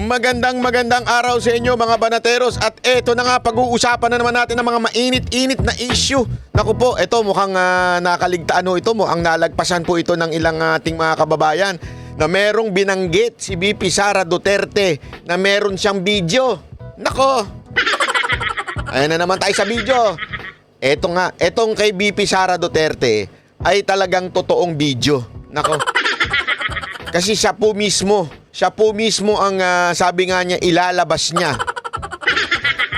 Magandang araw sa inyo mga banateros. At eto na nga, pag-uusapan na naman natin ng mga mainit-init na issue. Naku po, eto mukhang mukhang nalagpasan po ito ng ilang ating mga kababayan na merong binanggit si VP Sara Duterte na meron siyang video. Nako, ayan na naman tayo sa video. Eto nga, etong kay VP Sara Duterte ay talagang totoong video. Nako, kasi siya po mismo ang sabi nga niya ilalabas niya.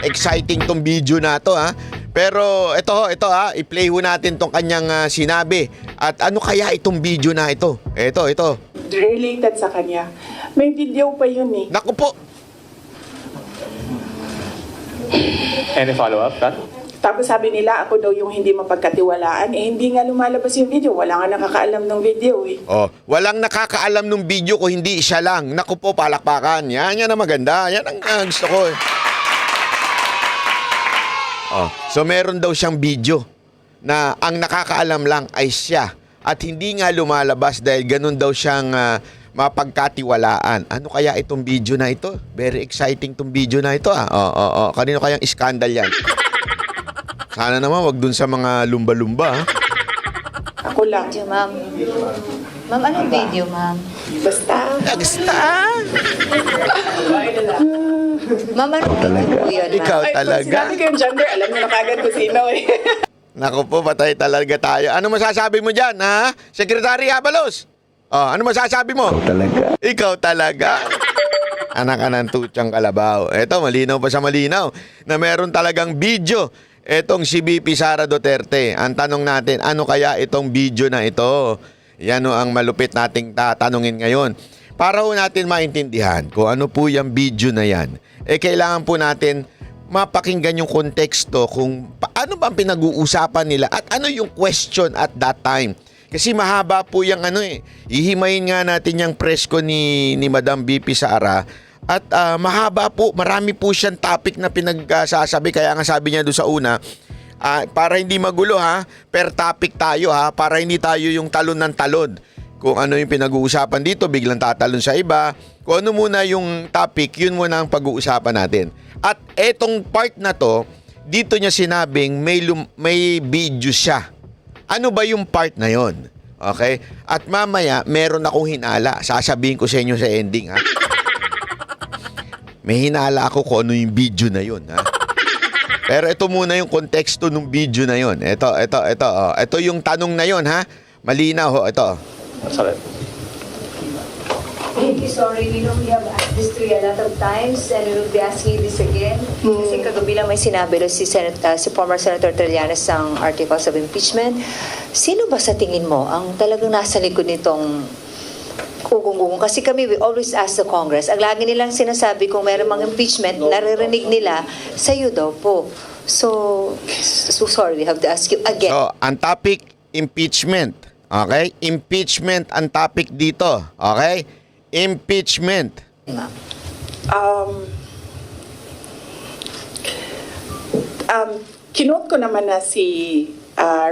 Exciting tong video na to ha. Pero ito i-play ho natin tong kanyang sinabi. At ano kaya itong video na ito? Ito. Related sa kanya. May video pa yun eh. Naku po. Any follow-up, Kat? Tapos sabi nila ako daw yung hindi mapagkatiwalaan. Hindi nga lumalabas yung video. Wala nga nakakaalam ng video eh. Oh, walang nakakaalam ng video ko, hindi siya lang. Naku po, palakpakan. Yan ang maganda. Yan ang gusto ko. Oh, so meron daw siyang video na ang nakakaalam lang ay siya. At hindi nga lumalabas dahil ganun daw siyang mapagkatiwalaan. Ano kaya itong video na ito? Very exciting itong video na ito. Kanino kayang iskandal yan? Sana naman wag dun sa mga lumba-lumba. Ako lang. Video, ma'am. Ma'am, anong video, ma'am? Basta. Ma'am, anong video po yun, ma'am? Ikaw Ay, pag talaga. sinabi ko yung gender, alam mo na kagad kung sino eh. Naku po, patay talaga tayo. Ano masasabi mo dyan, ha? Secretary Abalos? Oh, ano masasabi mo? Ikaw talaga. Anak ka ng tutsang kalabaw. Eto, malinaw pa sa malinaw na meron talagang video etong si VP Sara Duterte. Ang tanong natin, ano kaya itong video na ito? Yan o ang malupit nating tatanungin ngayon. Para ho natin maintindihan kung ano po yung video na yan, kailangan po natin mapakinggan yung konteksto kung paano ba ang pinag-uusapan nila at ano yung question at that time. Kasi mahaba po yung ihimayin nga natin yung press ko ni Madam VP Sara. At mahaba po, marami po siyang topic na pinagsasabi. Kaya nga sabi niya doon sa una, para hindi magulo ha, per topic tayo ha, para hindi tayo yung talon ng talon. Kung ano yung pinag-uusapan dito, biglang tatalon sa iba. Kung ano muna yung topic, yun muna ang pag-uusapan natin. At etong part na to, dito niya sinabing may video siya. Ano ba yung part na yon? Okay? At mamaya, meron akong hinala. Sasabihin ko sa inyo sa ending ha. May hinala ako kung ano yung video na yun, ha? Pero ito muna yung konteksto ng video na yun. Ito. Ito yung tanong na yun, ha? Malinaw, ho. Ito. Sorry. Thank you, sorry. We know we have asked this to you a lot of times and we will be asking this again. Kasi kagabi lang may sinabi doon si former Senator Trillanes ng articles of impeachment. Sino ba sa tingin mo ang talagang nasa likod nitong ugong-ugong? Kasi kami, we always ask the Congress. Ang lagi nilang sinasabi kung meron mga impeachment, naririnig nila, sa'yo daw po. So sorry, we have to ask you again. So, ang topic, impeachment. Okay? Impeachment ang topic dito. Okay? Impeachment. Kinote ko naman na si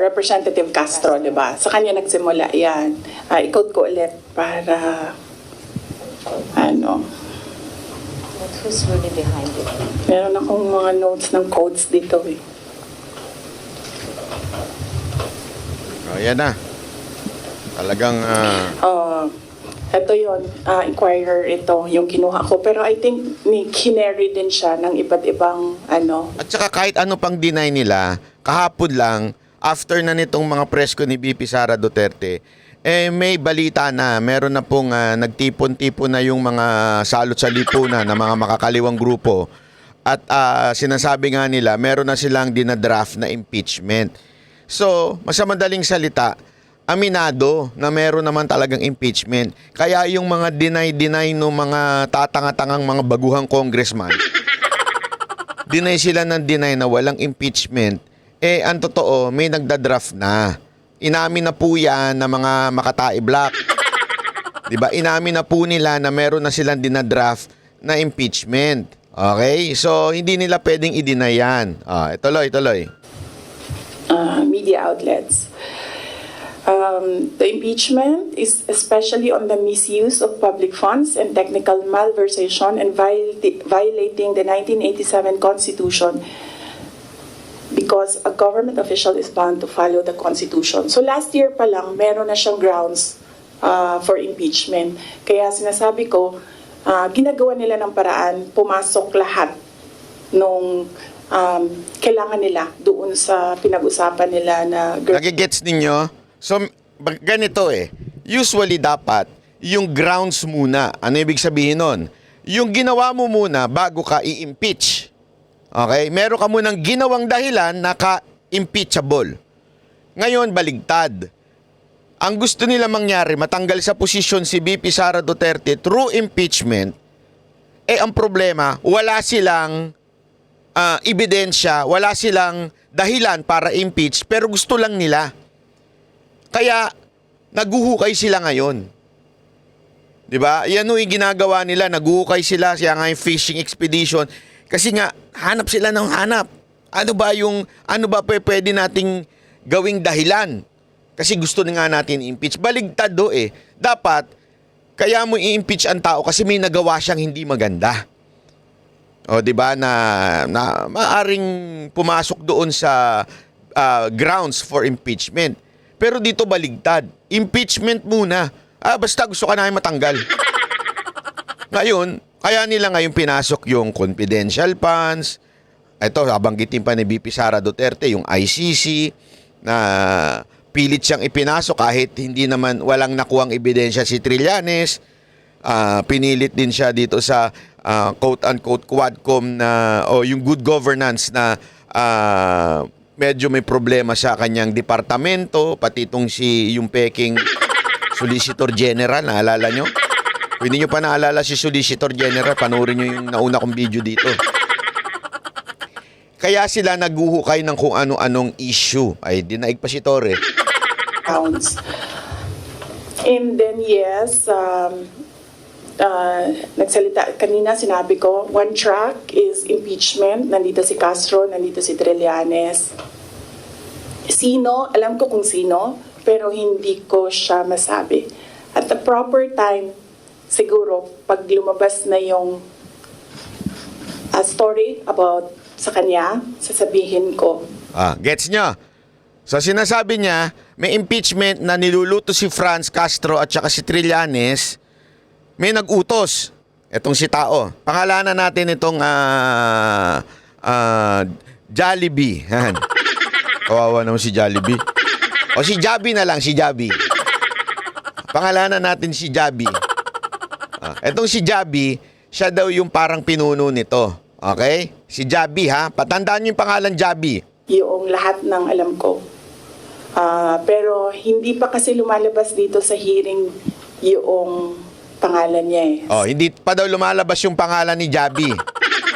Representative Castro, di ba? Sa kanya nagsimula yan. I-quote ko ulit para Who's really behind it? meron akong mga notes ng codes dito eh. Yan na. Talagang, Ito yon, Inquirer ito, yung kinuha ko. Pero I think kinary din siya ng iba't ibang at saka kahit ano pang deny nila, kahapon lang, after na nitong mga press ko ni VP Sara Duterte, may balita na, meron na pong nagtipon-tipon na yung mga salot sa lipunan na mga makakaliwang grupo. At sinasabi nga nila, meron na silang dinadraft na impeachment. So, sa madaling salita, aminado na meron naman talagang impeachment. Kaya yung mga deny no mga tatanga-tangang mga baguhang congressman, deny sila ng deny na walang impeachment. Ang totoo, may nagdadraft na. Inamin na po yan na mga Makatae Black. Diba? Inamin na po nila na meron na silang dinadraft na impeachment. Okay? So, hindi nila pwedeng i-deny yan. Ituloy. media outlets. The impeachment is especially on the misuse of public funds and technical malversation and violating the 1987 Constitution because a government official is bound to follow the Constitution. So last year pa lang, meron na siyang grounds for impeachment. Kaya sinasabi ko, ginagawa nila ng paraan, pumasok lahat nung kailangan nila doon sa pinag-usapan nila na Nagigets ninyo? So, ganito usually dapat, yung grounds muna. Ano ibig sabihin nun? Yung ginawa mo muna bago ka i-impeach. Okay? Meron ka munang ginawang dahilan na ka-impeachable. Ngayon, baligtad. Ang gusto nila mangyari, matanggal sa posisyon si VP Sara Duterte through impeachment, ang problema, wala silang ebidensya, wala silang dahilan para impeach, pero gusto lang nila. Kaya, naguhukay sila ngayon. 'Di ba? Yan yung ginagawa nila, naguhukay sila, siya nga yung fishing expedition. Kasi nga, hanap sila ng hanap. Ano ba pwede nating gawing dahilan? Kasi gusto nga natin i-impeach. Baligtad Dapat, kaya mo i-impeach ang tao kasi may nagawa siyang hindi maganda. O, 'di ba, na maaring pumasok doon sa grounds for impeachment. Pero dito baligtad. Impeachment muna. Basta gusto ka namin matanggal. Ngayon, kaya nila ngayon pinasok yung confidential funds. Ito, babanggitin pa ni VP Sara Duterte, yung ICC, na pilit siyang ipinasok kahit hindi naman walang nakuhang ebidensya si Trillanes. Pinilit din siya dito sa quote-unquote Quadcom na, yung good governance na medyo may problema sa kanyang departamento, pati itong yung peking Solicitor General, naalala nyo? Kung hindi nyo pa naalala si Solicitor General, panoorin nyo yung nauna kong video dito. Kaya sila naguhukay ng kung ano-anong issue. Ay, dinaig pa si Torre. pounds. And then yes, nagsalita kanina, sinabi ko, one track is impeachment. Nandito si Castro, nandito si Trillanes. Sino, alam ko kung sino, pero hindi ko siya masabi. At the proper time, siguro, pag lumabas na yung story about sa kanya, sasabihin ko. Gets nyo? So sinasabi niya, may impeachment na niluluto si Franz Castro at saka si Trillanes, may nag-utos. Etong si tao. Pangalanan natin itong Jollibee. Kawawa naman si Jollibee. O si Jabi na lang, si Jabi. Pangalanan natin si Jabi. Etong si Jabi, siya daw yung parang pinuno nito. Okay? Si Jabi, ha? Patandaan niyo yung pangalan Jabi. Yung lahat ng alam ko. Pero hindi pa kasi lumalabas dito sa hearing yung pangalan niya Hindi pa daw lumalabas yung pangalan ni Jabi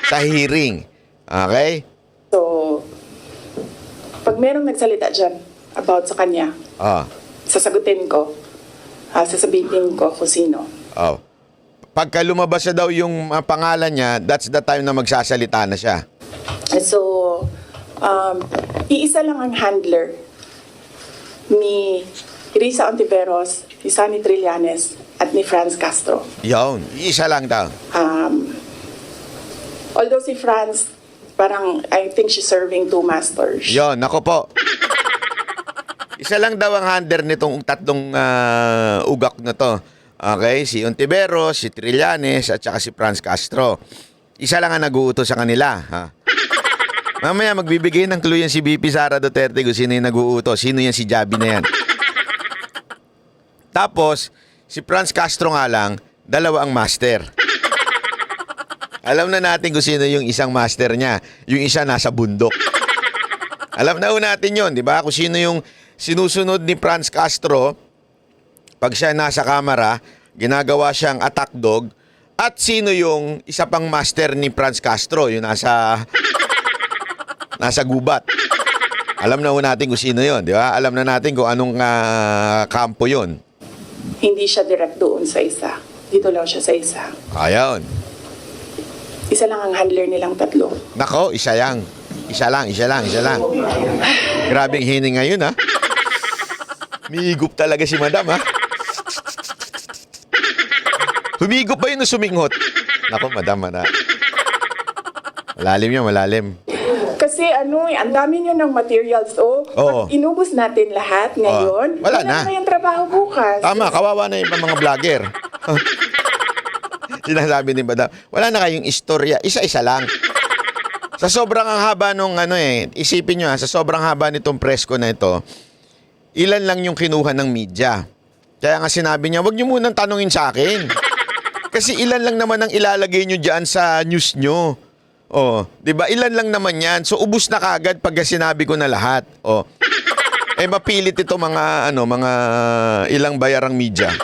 sa hearing. Okay? So, pag merong nagsalita dyan about sa kanya, sasagutin ko, sasabihin ko kung sino. Pagka lumabas na daw yung pangalan niya, that's the time na magsasalita na siya. So, iisa lang ang handler ni Risa Ontiveros, ni Sunny Trillanes, at ni Franz Castro. Yun, isa lang daw. Although si Franz, parang I think she's serving two masters. Yun, nako po. Isa lang daw ang handler nitong tatlong ugak na to. Okay, si Ontiveros, si Trillanes, at saka si Franz Castro. Isa lang ang nag-uutos sa kanila. Mamaya magbibigay ng clue yan si VP Sara Duterte kung sino yung nag-uutos. Sino yan si Jabi na yan. Tapos, si Franz Castro nga lang, dalawa ang master. Alam na natin kung sino yung isang master niya. Yung isa nasa bundok. Alam na natin yon, di ba? Kung sino yung sinusunod ni Franz Castro, pag siya nasa kamera, ginagawa siyang attack dog. At sino yung isa pang master ni Franz Castro, yung nasa gubat. Alam na natin kung sino yon, di ba? Alam na natin kung anong kampo yon. Hindi siya direct doon sa isa. Dito lang siya sa isa. Ayun. Isa lang ang handler nilang tatlo. Nako, isa lang. Isa lang. Grabing hining ngayon, ha? Humigop talaga si Madam, ha? Humigop ba yun o suminghot? Nako, Madam, malalim yun, malalim. Kasi ang dami nyo ng materials. Oo. Pag inubos natin lahat ngayon, Wala na. yung trabaho bukas. Tama, kawawa na yung mga vlogger. Sinasabi ni Madam, wala na kayong istorya, isa-isa lang. Sa sobrang ang haba nung isipin nyo sa sobrang haba nitong presko na ito, ilan lang yung kinuha ng media. Kaya nga sinabi niya, wag nyo munang tanungin sa akin. Kasi ilan lang naman ang ilalagay nyo dyan sa news nyo. Oh, 'di ba? Ilan lang naman 'yan. So ubos na kagad pag sinabi ko na lahat. Oh. Mapilit ito mga mga ilang bayarang media.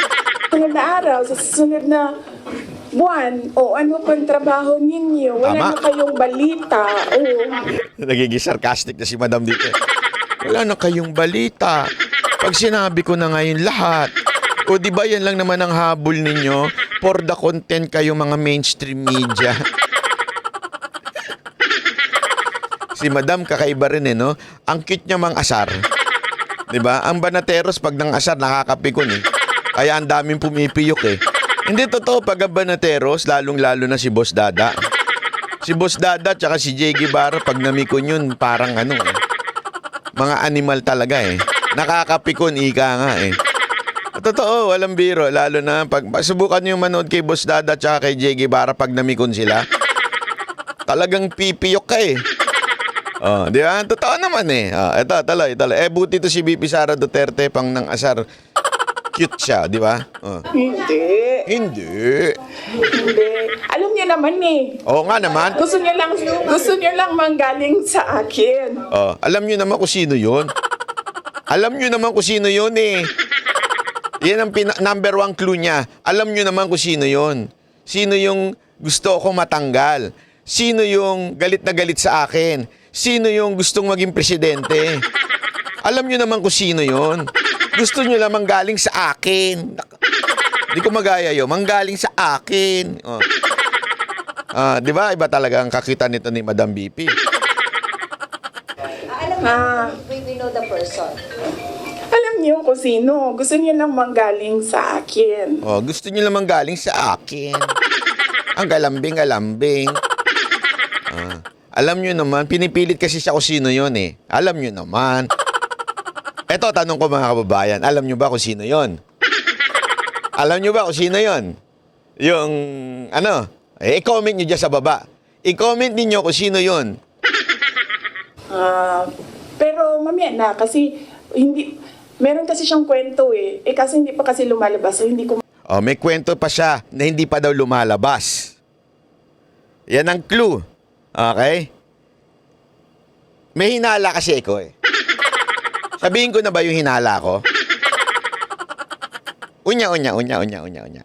Sunod na araw, sa susunod na buwan, ano pang trabaho ninyo? Wala Tama. na kayong balita. Nagiging sarcastic na si Madam dito. Wala na kayong balita. Pag sinabi ko na ngayon lahat. O 'di ba 'yan lang naman ang habol ninyo for the content kayo mga mainstream media. Si Madam kakaiba rin no? Ang cute niya mang asar. 'Di ba? Ang banateros pag nang asar nakakapikon Kaya ang daming pumipiyok Hindi totoo pag ang banateros, lalong-lalo na si Boss Dada. Si Boss Dada tsaka si Jay Guevara pag namikon yun, parang mga animal talaga Nakakapikon, ika nga Totoo, walang biro. Lalo na pag subukan nyo manood kay Boss Dada tsaka kay Jay Guevara pag namikon sila. Talagang pipiyok ka Oh, di ba? Totoo naman ito, taloy. Buti to si BP Sara Duterte pang nang asar. Cute siya, di ba? Oh. Hindi. Hindi. Alam niyo naman Oo nga naman. Gusto niyo lang manggaling sa akin. Oh, alam niyo naman kung sino yun. Alam niyo naman kung sino yun Yan ang number 1 clue niya. Alam niyo naman kung sino yun. Sino yung gusto ko matanggal. Sino yung galit na galit sa akin. Sino yung gustong maging presidente? Alam nyo naman kung sino yon. Gusto nyo lamang galing sa akin. Hindi ko magaya yun. Manggaling sa akin. Oh. Di ba? Iba talaga ang kakita nito ni Madam BP. Alam mo, we know the person. Alam niyo kung sino. Gusto niyo lang manggaling sa akin. Oh, gusto nyo lamang galing sa akin. Ang galambing-galambing. Alam nyo naman, pinipilit kasi siya kung sino yun Alam nyo naman. Eto, tanong ko mga kababayan, alam nyo ba kung sino yun? Alam nyo ba kung sino yun? Yung, i-comment nyo dyan sa baba. I-comment ninyo kung sino yun. Pero mamaya na, kasi meron kasi siyang kwento kasi hindi pa kasi lumalabas, so hindi ko. Oh, may kwento pa siya na hindi pa daw lumalabas. Yan ang clue. Okay? May hinala kasi ako Sabihin ko na ba yung hinala ko? Unya.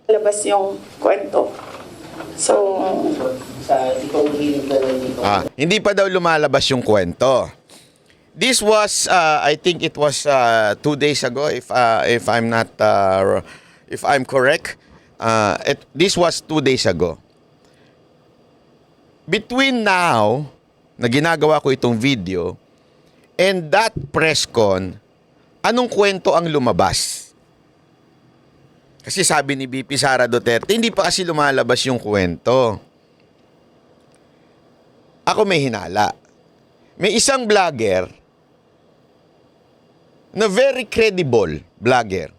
Labas yung kwento. So, hindi pa daw lumalabas yung kwento. This was, I think it was 2 days ago, if I'm not, if I'm correct. This was 2 days ago. Between now, na ginagawa ko itong video, and that press con, anong kwento ang lumabas? Kasi sabi ni BP Sara Duterte, hindi pa kasi lumalabas yung kwento. Ako may hinala. May isang vlogger, na very credible vlogger,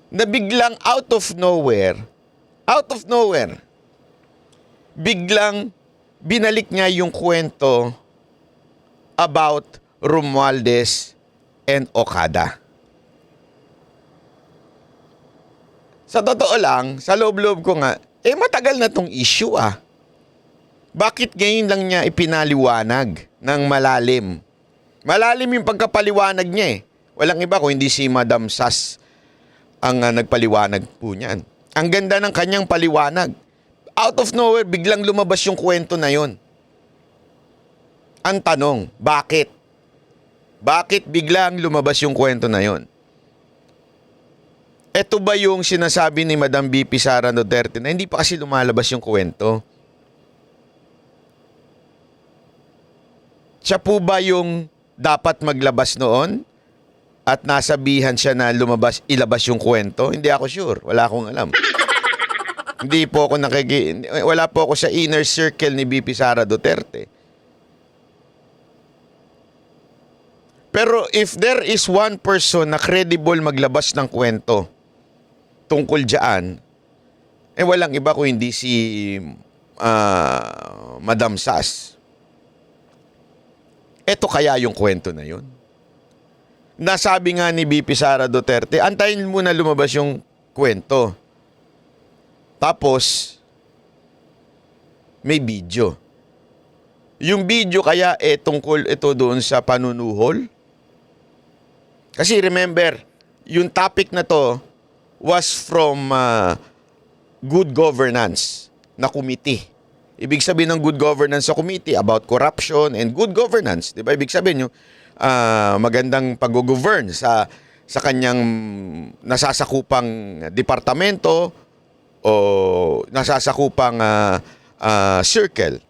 na biglang out of nowhere, biglang binalik niya yung kwento about Romualdez and Okada. Sa totoo lang, sa loob-loob ko nga, matagal na tong issue Bakit ngayon lang niya ipinaliwanag ng malalim? Malalim yung pagkapaliwanag niya Walang iba kung hindi si Madam Sas ang nagpaliwanag po niyan. Ang ganda ng kanyang paliwanag. Out of nowhere, biglang lumabas yung kwento na yon. Ang tanong, bakit? Bakit biglang lumabas yung kwento na yon? Ito ba yung sinasabi ni Madam BP Sara Duterte na hindi pa kasi lumalabas yung kwento? Siya po ba yung dapat maglabas noon? at nasabihan siya na ilabas yung kwento? Hindi ako sure. Wala akong alam. Hindi po ako wala po ako sa inner circle ni VP Sara Duterte. Pero if there is one person na credible maglabas ng kwento tungkol diyan, walang iba kung hindi si Madam Sas. Ito kaya yung kwento na yun. Nasabi nga ni VP Sara Duterte, antayin muna lumabas yung kwento. Tapos, may video. Yung video kaya tungkol ito doon sa panunuhol. Kasi remember, yung topic na to was from good governance na committee. Ibig sabihin ng good governance sa committee about corruption and good governance. Diba? Ibig sabihin yung magandang pag-govern sa kanyang nasasakupang departamento o nasasakupang circle.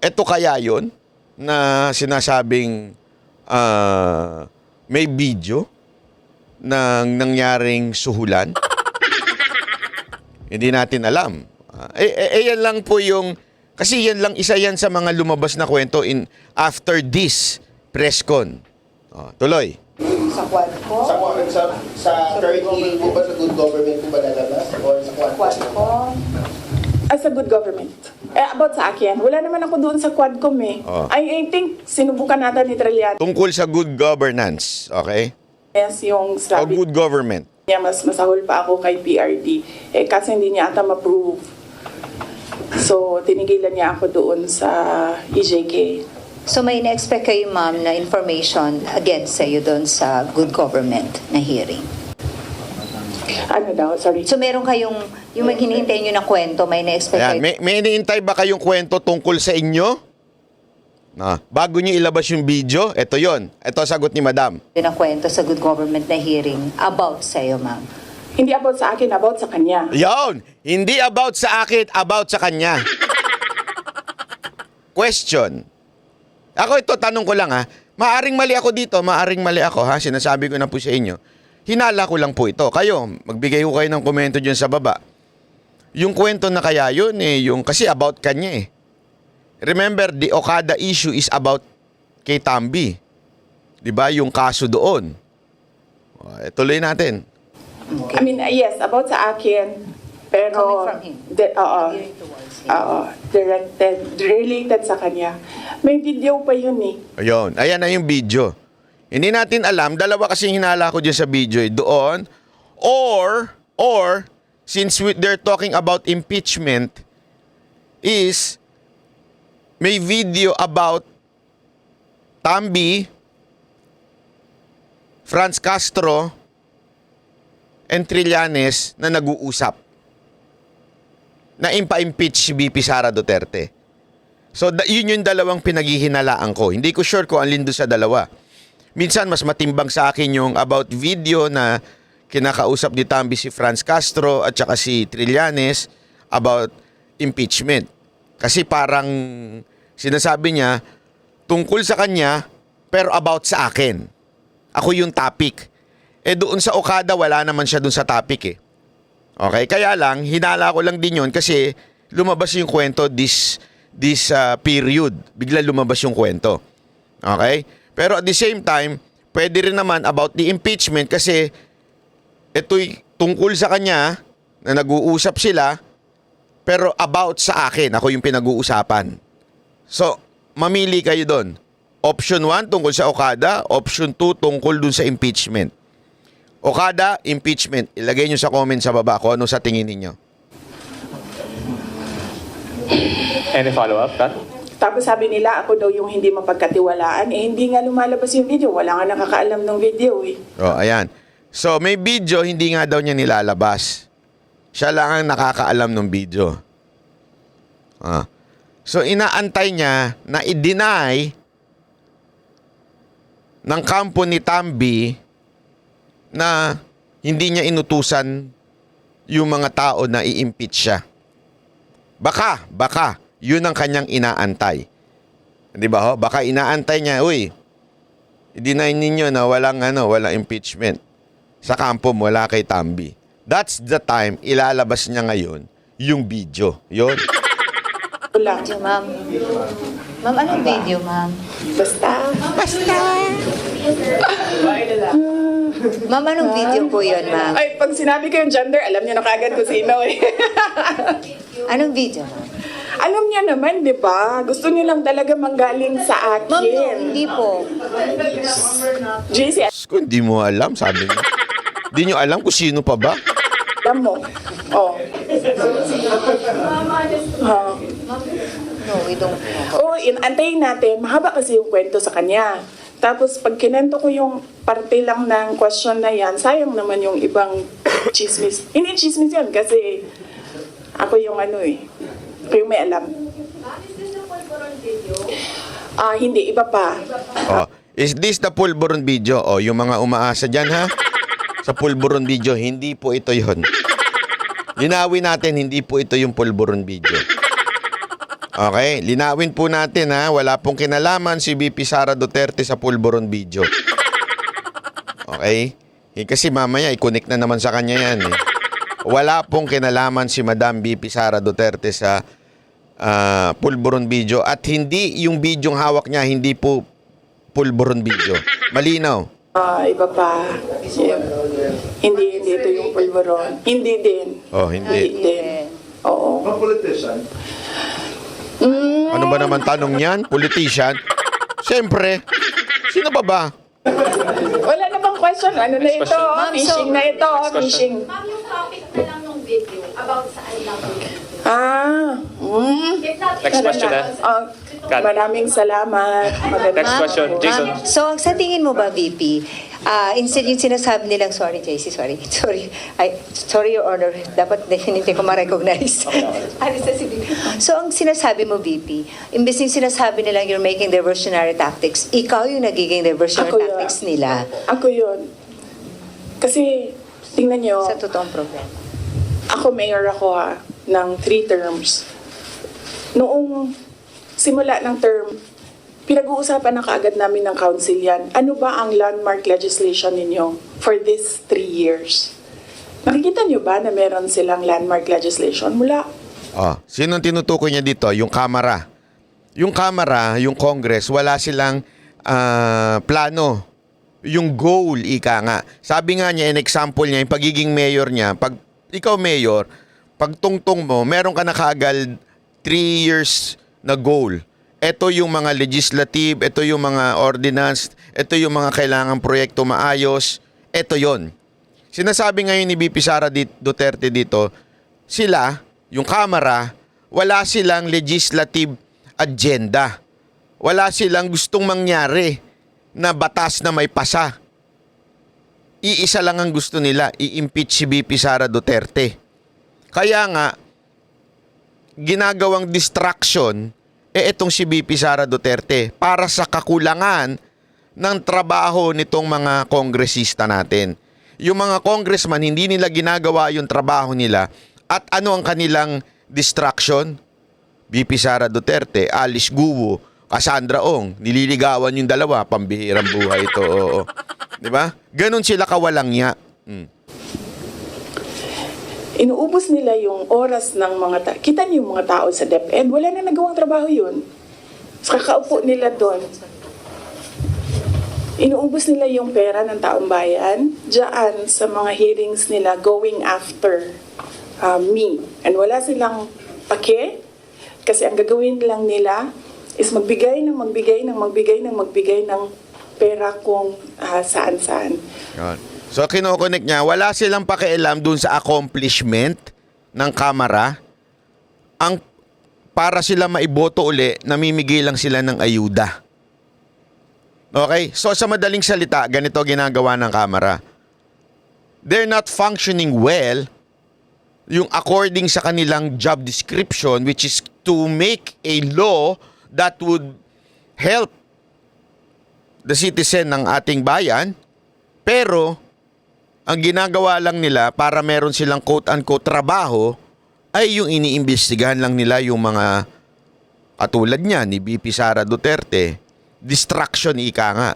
Ito kaya yon na sinasabing may video ng nangyaring suhulan? Hindi natin alam. Yan lang po yung, kasi yan lang isa yan sa mga lumabas na kwento after this press con. Tuloy. Sa quad ko? Sa third hearing po ba sa good government po ba lalabas? Or sa quad ko? As a good government. About sa akin, wala naman ako doon sa Quadcom eh. Oh. I think sinubukan natin ni Trillian. Tungkol sa good governance, okay? Yes, yung O sabi good government. niya, mas masahol pa ako kay PRD. Kasi hindi niya ata ma-prove. So, tinigilan niya ako doon sa EJK. So may na-expect kayo, ma'am, na information against sa'yo doon sa good government na hearing? Ano daw? Sorry. So meron kayong, yung hinihintay nyo na kwento, may na-expect Ayan, kayo? may iniintay ba kayong kwento tungkol sa inyo? Bago nyo ilabas yung video, ito yon. Ito sagot ni Madam. Na kwento sa good government na hearing about sa'yo, ma'am? Hindi about sa akin, about sa kanya. Yon! Hindi about sa akin, about sa kanya. Question. Ako ito, tanong ko lang ha. Maaring mali ako dito, maaring mali ako ha. Sinasabi ko na po sa inyo. Hinala ko lang po ito. Kayo, magbigay ko kayo ng komento dyan sa baba. Yung kwento na kaya yun yung kasi about kanya eh. Remember, the Okada issue is about kay Tambi. 'Di ba? Yung kaso doon. Tuloy natin. I mean, yes, about sa akin. Pero, Coming from him. Gearing towards him. related sa kanya. May video pa yun eh. Ayun. Ayan na yung video. Hindi natin alam. Dalawa kasi hinala ko dyan sa video. Doon. Or since they're talking about impeachment, is may video about Tambi, Franz Castro, and Trillanes na nag-uusap na impa-impeach si VP Sara Duterte. So, yun yung dalawang pinaghihinalaan ko. Hindi ko sure kung alin doon sa dalawa. Minsan, mas matimbang sa akin yung about video na kinakausap ni Tambi si Franz Castro at saka si Trillanes about impeachment. Kasi parang sinasabi niya, tungkol sa kanya, pero about sa akin. Ako yung topic. Doon sa Okada, wala naman siya doon sa topic eh. Okay? Kaya lang, hinala ko lang din yun kasi lumabas yung kwento this period. Bigla lumabas yung kwento. Okay? Pero at the same time, pwede rin naman about the impeachment kasi ito'y tungkol sa kanya na nag-uusap sila pero about sa akin. Ako yung pinag-uusapan. So, mamili kayo doon. Option 1, tungkol sa Okada. Option 2, tungkol dun sa impeachment. Okada, impeachment. Ilagay nyo sa comment sa baba kung ano sa tingin ninyo. Any follow-up, Kat? Tapos sabi nila, ako daw yung hindi mapagkatiwalaan. Hindi nga lumalabas yung video. Wala nga nakakaalam ng video eh. Ayan. So, may video, hindi nga daw niya nilalabas. Siya lang ang nakakaalam ng video. So, inaantay niya na i-deny ng kampo ni Tambi na hindi niya inutusan yung mga tao na i-impeach siya. Baka, yun ang kanyang inaantay. Di ba ho? Baka inaantay niya, uy, I-deny ninyo na walang impeachment. Sa kampo wala kay Tambi. That's the time ilalabas niya ngayon yung video. Yun. Wala. Video, ma'am. Ma'am, anong video, ma'am? Basta. Ma'am, anong video po yun, ma'am? Ay, pag sinabi ko yung gender, alam niyo na kagad kung sino eh. Anong video, ma'am? Alam niya naman, di ba? Gusto niyo lang talaga manggaling sa akin. Ma'am, no, hindi po. JC, Kung hindi mo alam, sabi niya. Hindi nyo alam kung sino pa ba? alam mo. Oh. Ha. No, we don't know. Oo, antayin natin. Mahaba kasi yung kwento sa kanya. Tapos pag kinento ko yung parte lang ng question na yan, sayang naman yung ibang chismis. Hindi chismis yan kasi ako yung ako yung may alam. Hindi, iba pa. Oh, is this the Pulburon video? Oh, yung mga umaasa dyan, ha? Sa Pulburon video, hindi po ito yon. Linawin natin, hindi po ito yung Pulburon video. Okay, linawin po natin, ha? Wala pong kinalaman si VP Sara Duterte sa Pulburon video. Okay? Kasi mamaya, i-connect na naman sa kanya yan, eh. Wala pong kinalaman si Madam VP Sara Duterte sa Pulburon video. At hindi, yung bidyong hawak niya, hindi po Pulburon video. Malinaw. Iba pa. Hindi ito yung pulveron. Hindi din. Oh, hindi. din. Oo. Ano ba naman tanong niyan? Politician? Siyempre. Sino ba? Wala na bang question? Ano na ito? question. Ma'am, Fishing so- na ito. Next question. Fishing. Ma'am, yung topic na lang ng video, about saan lang yung video? If not, Next question, Kat. Maraming salamat. Magandang Next question, hapon. Jason. Ma'am, so sa tingin mo ba, VP, instead yung sinasabi nilang, sorry, JC, sorry, Your Honor, dapat hindi ko ma-recognize. So ang sinasabi mo, VP, imbes yung sinasabi nilang you're making diversionary tactics, ikaw yung nagiging diversionary Ako yun. tactics nila Ako yun. Kasi, tingnan nyo, sa totoong problema. ako mayor ako ng 3 terms. Noong simula ng term, pinag-uusapan na kaagad namin ng council yan. Ano ba ang landmark legislation ninyo for this 3 years? Nakikita nyo ba na meron silang landmark legislation? Mula. Oh, sinong tinutukoy niya dito? Yung Kamara. Yung Kamara, yung Congress, wala silang plano. Yung goal, ika nga. Sabi nga niya, in example niya, yung pagiging mayor niya, pag ikaw mayor, pag tungtong mo, meron ka na kaagad 3 years na goal. Ito yung mga legislative, ito yung mga ordinance, ito yung mga kailangang proyekto maayos, ito yon. Sinasabi ngayon ni VP Sara Duterte dito, sila, yung Kamara, wala silang legislative agenda. Wala silang gustong mangyari na batas na may pasa. Iisa lang ang gusto nila, i-impeach si VP Sara Duterte. Kaya nga, ginagawang distraction itong si VP Sara Duterte para sa kakulangan ng trabaho nitong mga kongresista natin. Yung mga congressman, hindi nila ginagawa yung trabaho nila. At ano ang kanilang distraction? VP Sara Duterte, Alice Guo, Cassandra Ong, nililigawan yung dalawa, pambihirang buhay ito. Oo. 'Di ba? Ganon sila kawalang-ya. Inuubos nila yung oras ng mga kita niyo yung mga tao sa DepEd, wala na nagawang trabaho yun. Sa kakaupo nila doon. Inuubos nila yung pera ng taong bayan diyan sa mga hearings nila going after me. And wala silang pake kasi ang gagawin lang nila is magbigay ng pera kung saan-saan. Yun. So kino-connect niya, wala silang pakialam dun sa accomplishment ng Kamara. Ang para sila maiboto uli, namimigay lang sila ng ayuda. Okay? So sa madaling salita, ganito ginagawa ng Kamara. They're not functioning well yung according sa kanilang job description, which is to make a law that would help the citizen ng ating bayan, pero ang ginagawa lang nila para meron silang quote-unquote trabaho ay yung iniimbestigahan lang nila yung mga katulad niya ni VP Sara Duterte. Distraction, ika nga.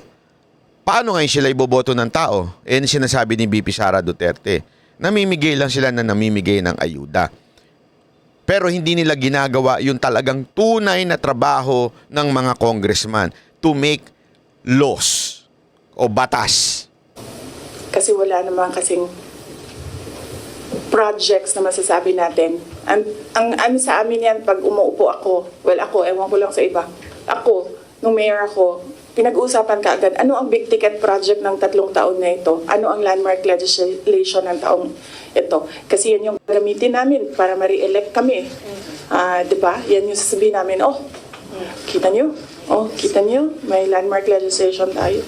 paano ngayon sila iboboto ng tao? Yan sinasabi ni BP Sara Duterte. Namimigay lang sila na namimigay ng ayuda. Pero hindi nila ginagawa yung talagang tunay na trabaho ng mga congressman to make laws o batas. Kasi wala naman kasing projects na masasabi natin. Ang ano sa amin yan, pag umuupo ako, ewan ko lang sa iba. Ako, nung mayor ako, pinag-uusapan ka agad, ano ang big ticket project ng 3 taon na ito? Ano ang landmark legislation ng taong ito? Kasi yan yung gamitin namin para ma-re-elect kami. Diba? Yan yung sasabihin namin, kita nyo? May landmark legislation tayo.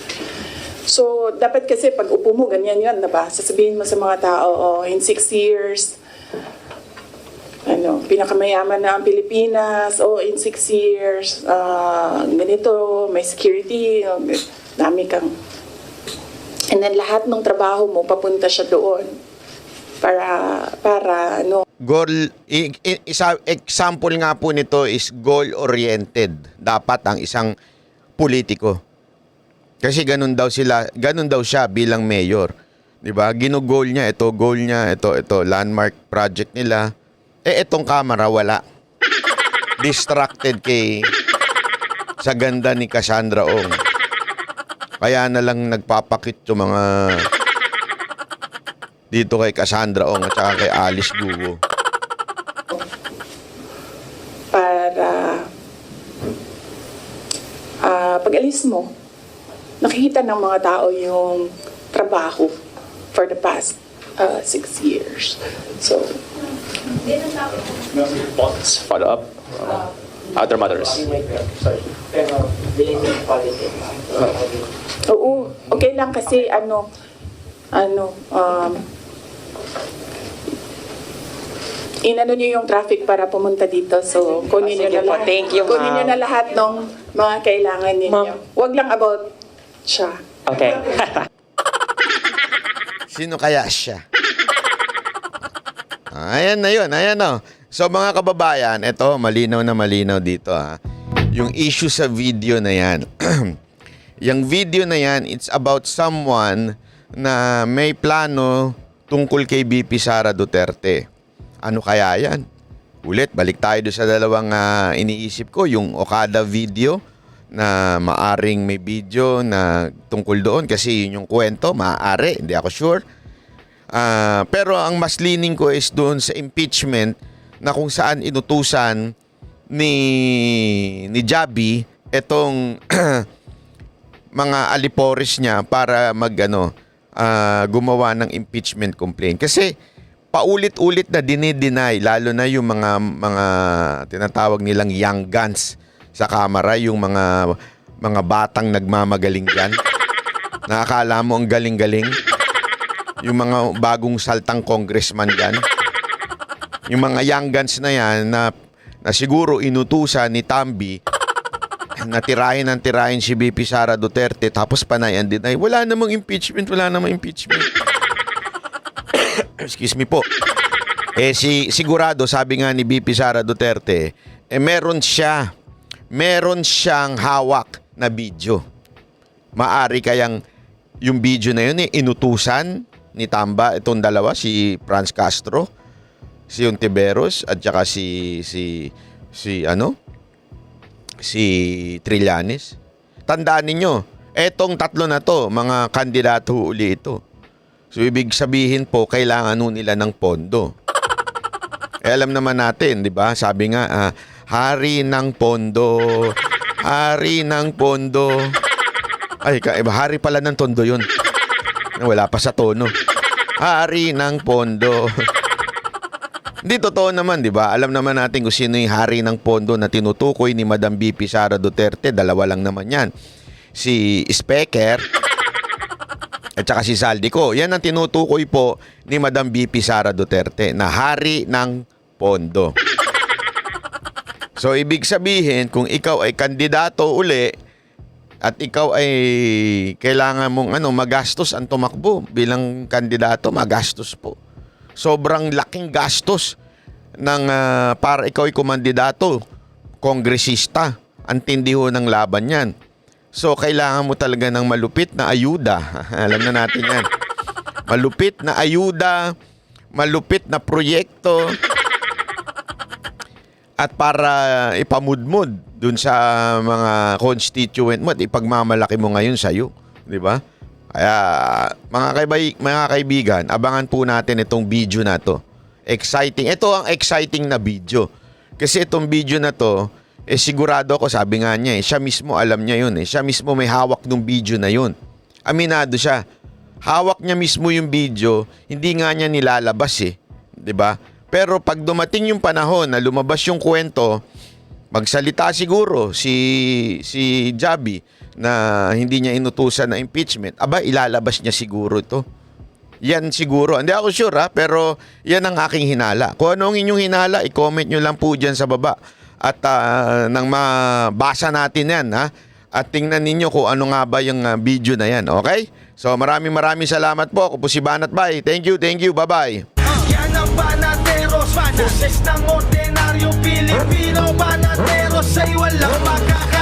So, dapat kasi pag upo mo, ganyan yan, diba? Sasabihin mo sa mga tao, in 6 years, pinakamayaman na ang Pilipinas, in 6 years, ganito, may security, dami kang. And then lahat ng trabaho mo, papunta siya doon. Para Goal, example nga po nito is goal-oriented. Dapat ang isang politiko. Kasi ganun daw siya bilang mayor. 'Di ba? Ginugol niya, ito landmark project nila. Itong camera wala. Distracted sa ganda ni Cassandra Ong. Kaya na lang nagpapakit yung mga dito kay Cassandra Ong at saka kay Alice Guo. Para pag-alis mo, nakikita ng mga tao yung trabaho for the past 6 years. So, Follow up. Other matters. oo, okay lang kasi inano niyo yung traffic para pumunta dito. So, kunin niyo na lahat. Thank you, Kunin niyo ma'am. na lahat ng mga kailangan ninyo. Ma'am. Huwag lang about siya. Okay. Sino kaya siya? Ayan na yun, ayan o. So mga kababayan, ito, malinaw na malinaw dito ha. Yung issue sa video na yan. Yung video na yan, it's about someone na may plano tungkol kay BP Sara Duterte. Ano kaya yan? Ulit, balik tayo doon sa dalawang iniisip ko. Yung Okada video na maaring may video na tungkol doon kasi yun yung kwento, maaari, hindi ako sure. Pero ang mas leaning ko is doon sa impeachment na kung saan inutusan ni Jabi etong mga alipores niya para gumawa ng impeachment complaint. Kasi paulit-ulit na dinideny, lalo na yung mga tinatawag nilang young guns sa Kamara, yung mga batang nagmamagaling dyan. Nakakala mo ang galing-galing. Yung mga bagong saltang congressman dyan. Yung mga young guns na yan na siguro inutusan ni Tambi na tirahin si BP Sara Duterte tapos panayan din ay wala namang impeachment. Excuse me po. Sigurado, sabi nga ni BP Sara Duterte, meron siyang hawak na video. Maari kayang yung video na yun inutusan ni Tamba, itong dalawa, si Franz Castro, si Ontiveros, at saka si Trillanes. Tandaan ninyo, etong tatlo na to, mga kandidato uli ito. So, ibig sabihin po, kailangan nila ng pondo. Alam naman natin, di ba? Sabi nga, hari ng pondo. Ay, hari pala ng tondo yun. Wala pa sa tono. Hari ng pondo. Hindi totoo naman, di ba? Alam naman natin kung sino yung hari ng pondo na tinutukoy ni Madam BP Sara Duterte. Dalawa lang naman yan. Si Specker at saka si Saldico. Yan ang tinutukoy po ni Madam BP Sara Duterte na hari ng pondo. So, ibig sabihin, kung ikaw ay kandidato uli at ikaw ay kailangan mong magastos ang tumakbo bilang kandidato, magastos po. Sobrang laking gastos para ikaw ay kumandidato, kongresista. Ang tindi ho ng laban yan. So, kailangan mo talaga ng malupit na ayuda. Alam na natin yan. Malupit na ayuda, malupit na proyekto, at para ipamudmud dun sa mga constituent mo at ipagmamalaki mo ngayon sa'yo. Di ba? Kaya, mga kaibigan, abangan po natin itong video na to. Exciting. Ito ang exciting na video. Kasi itong video na to, sigurado ako, sabi nga niya, siya mismo alam niya yun. Siya mismo may hawak ng video na yun. Aminado siya. Hawak niya mismo yung video, hindi nga niya nilalabas eh. 'Di ba? Pero pag dumating yung panahon na lumabas yung kwento, magsalita siguro si Javi na hindi niya inutusan na impeachment, aba ilalabas niya siguro ito. Yan siguro. Hindi ako sure pero yan ang aking hinala. Kung ano ang inyong hinala, i-comment nyo lang po dyan sa baba. At nang mabasa natin yan, ha? At tingnan ninyo kung ano nga ba yung video na yan, okay? So maraming salamat po. Ako po si Banat Bay. Thank you, bye-bye. Yan ang Banateros, boses ng ordinaryong Pilipino. Banateros ay walang makaka